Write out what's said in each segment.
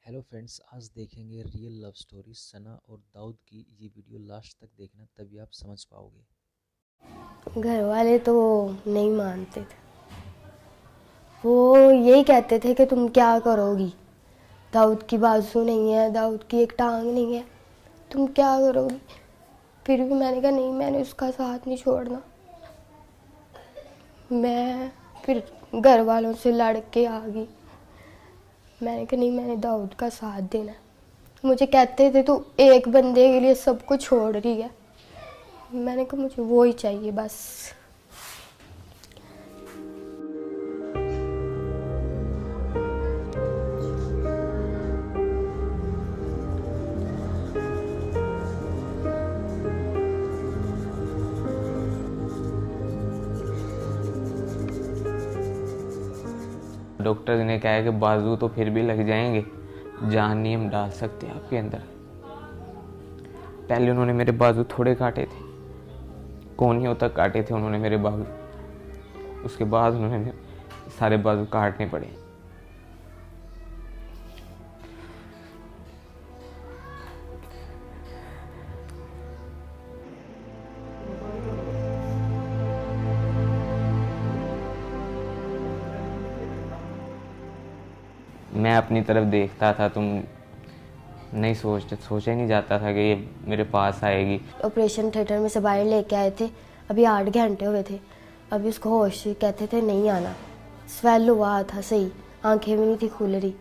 Hello friends, आज देखेंगे real love story सना और दाऊद की। ये वीडियो लास्ट तक देखना, तभी आप समझ पाओगे। घर वाले तो नहीं मानते थे। वो यही कहते थे कि तुम क्या करोगी, दाऊद की बाजू नहीं है, दाऊद की एक टांग नहीं है, तुम क्या करोगी। फिर भी मैंने कहा नहीं, मैंने उसका साथ नहीं छोड़ना। मैं फिर घर वालों से लड़ के आ गई। मैंने कहा नहीं, मैंने दाऊद का साथ देना है। मुझे कहते थे तू एक बंदे के लिए सब कुछ छोड़ रही है। मैंने कहा मुझे वो ही चाहिए बस। डॉक्टर ने कहा है कि बाजू तो फिर भी लग जाएंगे, जान नहीं हम डाल सकते आपके अंदर। पहले उन्होंने मेरे बाजू थोड़े काटे थे, कोहनियों तक काटे थे उन्होंने मेरे बाजू। उसके बाद उन्होंने सारे बाजू काटने पड़े। मैं अपनी तरफ देखता था, तुम नहीं सोचा ही नहीं जाता था कि ये मेरे पास आएगी। ऑपरेशन थिएटर में से बाहर लेके आए थे, अभी 8 घंटे हुए थे। अभी उसको होश कहते थे नहीं आना। स्वेल हुआ था सही, आंखें भी नहीं थी खुल रही।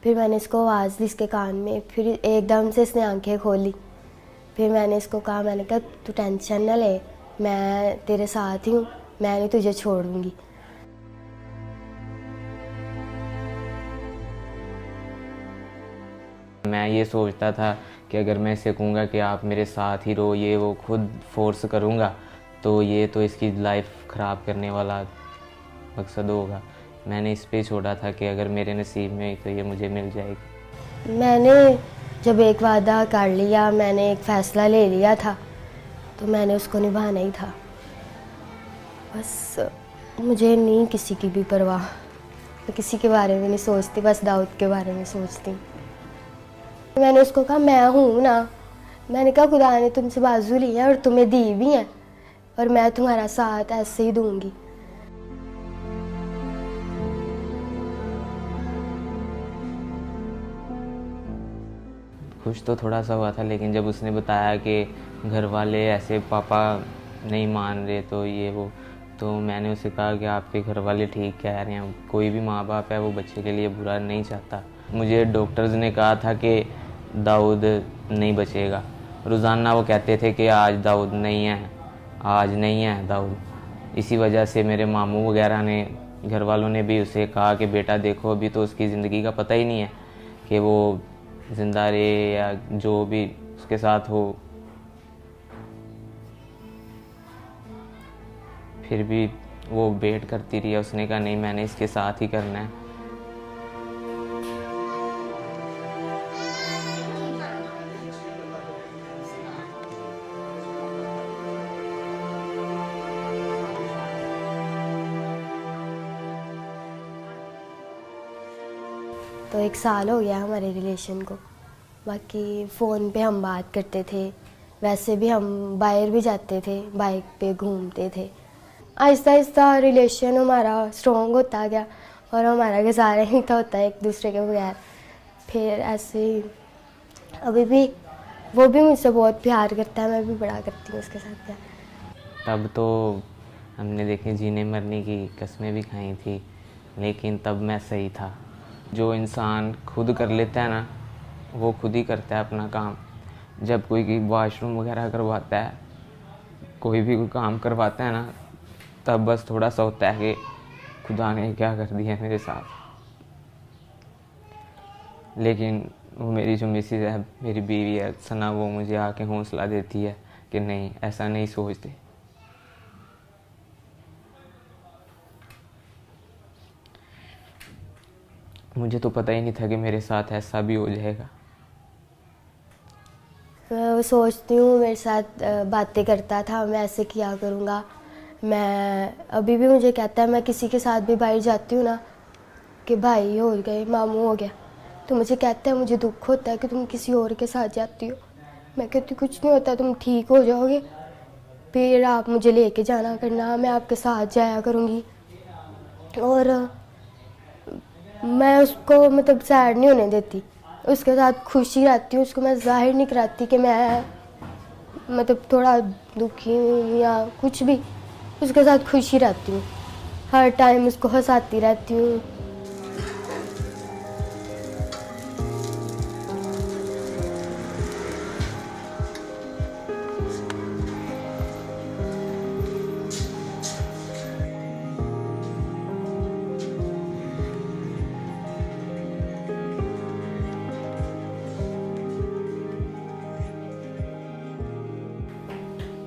फिर मैंने इसको आवाज़ दी इसके कान में, फिर एकदम से इसने आंखें खोली। फिर मैंने इसको कहा, मैंने कहा तू टेंशन ना ले, मैं तेरे साथ ही हूँ, मैं नहीं तुझे छोड़ूंगी। मैं ये सोचता था कि अगर मैं इसे कहूँगा कि आप मेरे साथ ही रहो, ये वो खुद फोर्स करूँगा तो ये तो इसकी लाइफ ख़राब करने वाला मकसद होगा। मैंने इस पे छोड़ा था कि अगर मेरे नसीब में तो ये मुझे मिल जाएगी। मैंने जब एक वादा कर लिया, मैंने एक फ़ैसला ले लिया था, तो मैंने उसको निभाना ही था। बस मुझे नहीं किसी की भी परवाह, मैं किसी के बारे में नहीं सोचती, बस दाऊद के बारे में सोचती हूँ। मैंने उसको कहा मैं हूँ ना, मैंने कहा खुदा ने तुमसे बाजू ली है और तुम्हें दी भी है, और मैं तुम्हारा साथ ऐसे ही दूंगी। खुश तो थोड़ा सा हुआ था, लेकिन जब उसने बताया कि घर वाले ऐसे पापा नहीं मान रहे तो ये वो, तो मैंने उसे कहा कि आपके घर वाले ठीक कह रहे हैं, कोई भी माँ बाप है वो बच्चे के लिए बुरा नहीं चाहता। मुझे डॉक्टर्स ने कहा था कि दाऊद नहीं बचेगा। रोज़ाना वो कहते थे कि आज दाऊद नहीं है, आज नहीं है दाऊद। इसी वजह से मेरे मामू वगैरह ने, घर वालों ने भी उसे कहा कि बेटा देखो, अभी तो उसकी ज़िंदगी का पता ही नहीं है कि वो जिंदा रहे या जो भी उसके साथ हो। फिर भी वो वेट करती रही। उसने कहा नहीं, मैंने इसके साथ ही करना है। तो 1 साल हो गया हमारे रिलेशन को। बाकी फ़ोन पे हम बात करते थे, वैसे भी हम बाहर भी जाते थे, बाइक पे घूमते थे। आहिस्ता आहिस्ता रिलेशन हमारा स्ट्रॉन्ग होता गया, और हमारा गुजारा ही था होता है एक दूसरे के बगैर। फिर ऐसे ही अभी भी वो भी मुझसे बहुत प्यार करता है, मैं भी बड़ा करती हूँ उसके साथ प्यार। तब तो हमने देखे जीने मरने की कस्में भी खाई थी, लेकिन तब मैं सही था। जो इंसान खुद कर लेता है ना, वो खुद ही करता है अपना काम। जब कोई वॉशरूम वगैरह करवाता है, कोई भी कोई काम करवाता है ना, तब बस थोड़ा सा होता है कि खुदा ने क्या कर दिया मेरे साथ। लेकिन वो मेरी जो मिसेज है, मेरी बीवी है सना, वो मुझे आके हौसला देती है कि नहीं, ऐसा नहीं सोचते। मुझे तो पता ही नहीं था कि मेरे साथ ऐसा भी हो जाएगा। मैं सोचती हूँ मेरे साथ बातें करता था, मैं ऐसे किया करूँगा। मैं अभी भी मुझे कहता है, मैं किसी के साथ भी बाहर जाती हूँ ना कि भाई हो गए, मामू हो गया, तो मुझे कहता है मुझे दुख होता है कि तुम किसी और के साथ जाती हो। मैं कहती कुछ नहीं होता, तुम ठीक हो जाओगे, फिर आप मुझे लेके जाना करना, मैं आपके साथ जाया करूँगी। और मैं उसको मतलब सैड नहीं होने देती, उसके साथ खुशी रहती हूँ। उसको मैं जाहिर नहीं कराती कि मैं मतलब थोड़ा दुखी हूँ या कुछ भी, उसके साथ खुशी रहती हूँ, हर टाइम उसको हंसाती रहती हूँ।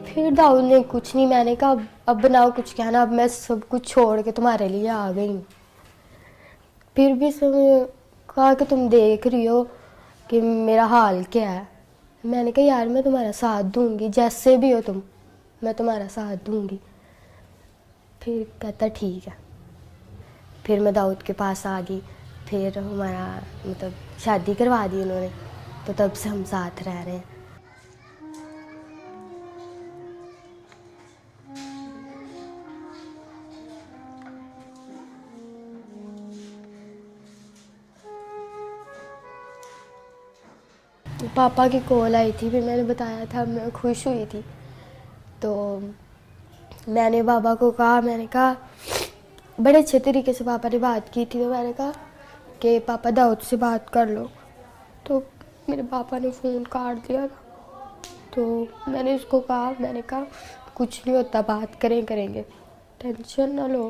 फिर दाऊद ने कुछ नहीं, मैंने कहा अब बनाओ कुछ कहना, अब मैं सब कुछ छोड़ के तुम्हारे लिए आ गई हूँ। फिर भी उसने कहा कि तुम देख रही हो कि मेरा हाल क्या है। मैंने कहा यार मैं तुम्हारा साथ दूंगी, जैसे भी हो तुम, मैं तुम्हारा साथ दूंगी। फिर कहता ठीक है। फिर मैं दाऊद के पास आ गई, फिर हमारा मतलब शादी करवा दी उन्होंने, तो तब से हम साथ रह रहे हैं। पापा की कॉल आई थी, फिर मैंने बताया था मैं खुश हुई थी। तो मैंने पापा को कहा, मैंने कहा बड़े अच्छे तरीके से पापा ने बात की थी, तो मैंने कहा कि पापा दाऊद से बात कर लो। तो मेरे पापा ने फ़ोन काट दिया था। तो मैंने उसको कहा, मैंने कहा कुछ नहीं होता, बात करेंगे, टेंशन ना लो।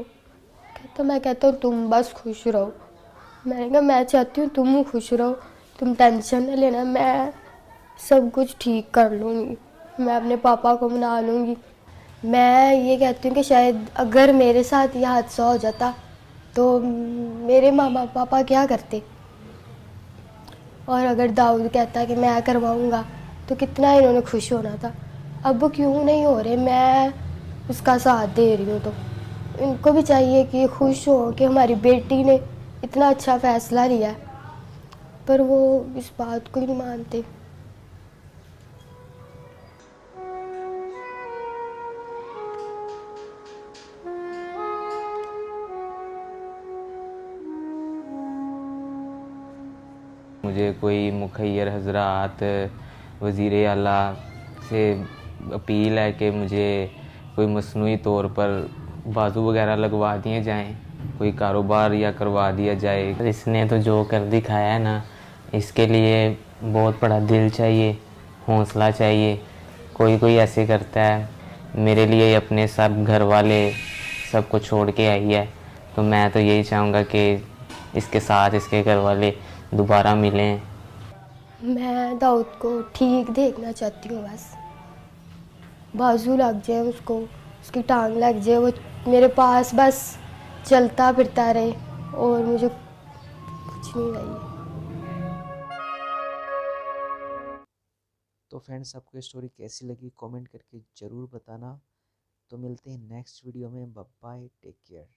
कहता मैं कहता हूँ तुम बस खुश रहो। मैंने कहा मैं चाहती हूँ तुम खुश रहो, तुम टेंशन ना लेना, मैं सब कुछ ठीक कर लूँगी, मैं अपने पापा को मना लूँगी। मैं ये कहती हूँ कि शायद अगर मेरे साथ ये हादसा हो जाता तो मेरे मामा पापा क्या करते, और अगर दाऊद कहता कि मैं करवाऊँगा तो कितना इन्होंने खुश होना था। अब वो क्यों नहीं हो रहे, मैं उसका साथ दे रही हूँ। तो इनको भी चाहिए कि खुश हो कि हमारी बेटी ने इतना अच्छा फ़ैसला लिया, पर वो इस बात को ही नहीं मानते। मुझे कोई मुखैर हजरात वज़ीर आला से अपील है कि मुझे कोई मसनूई तौर पर बाजू वगैरह लगवा दिए जाएं, कोई कारोबार या करवा दिया जाए। इसने तो जो कर दिखाया है ना, इसके लिए बहुत बड़ा दिल चाहिए, हौसला चाहिए। कोई कोई ऐसे करता है, मेरे लिए अपने सब घर वाले सब कुछ छोड़ के आई है, तो मैं तो यही चाहूँगा कि इसके साथ इसके घर वाले दोबारा मिलें। मैं दाऊद को ठीक देखना चाहती हूँ, बस बाजू लग जाए उसको, उसकी टांग लग जाए, वो मेरे पास बस चलता फिरता रहे, और मुझे कुछ नहीं चाहिए। तो फ्रेंड्स, आपको ये स्टोरी कैसी लगी कमेंट करके ज़रूर बताना। तो मिलते हैं नेक्स्ट वीडियो में। Bye bye, take care.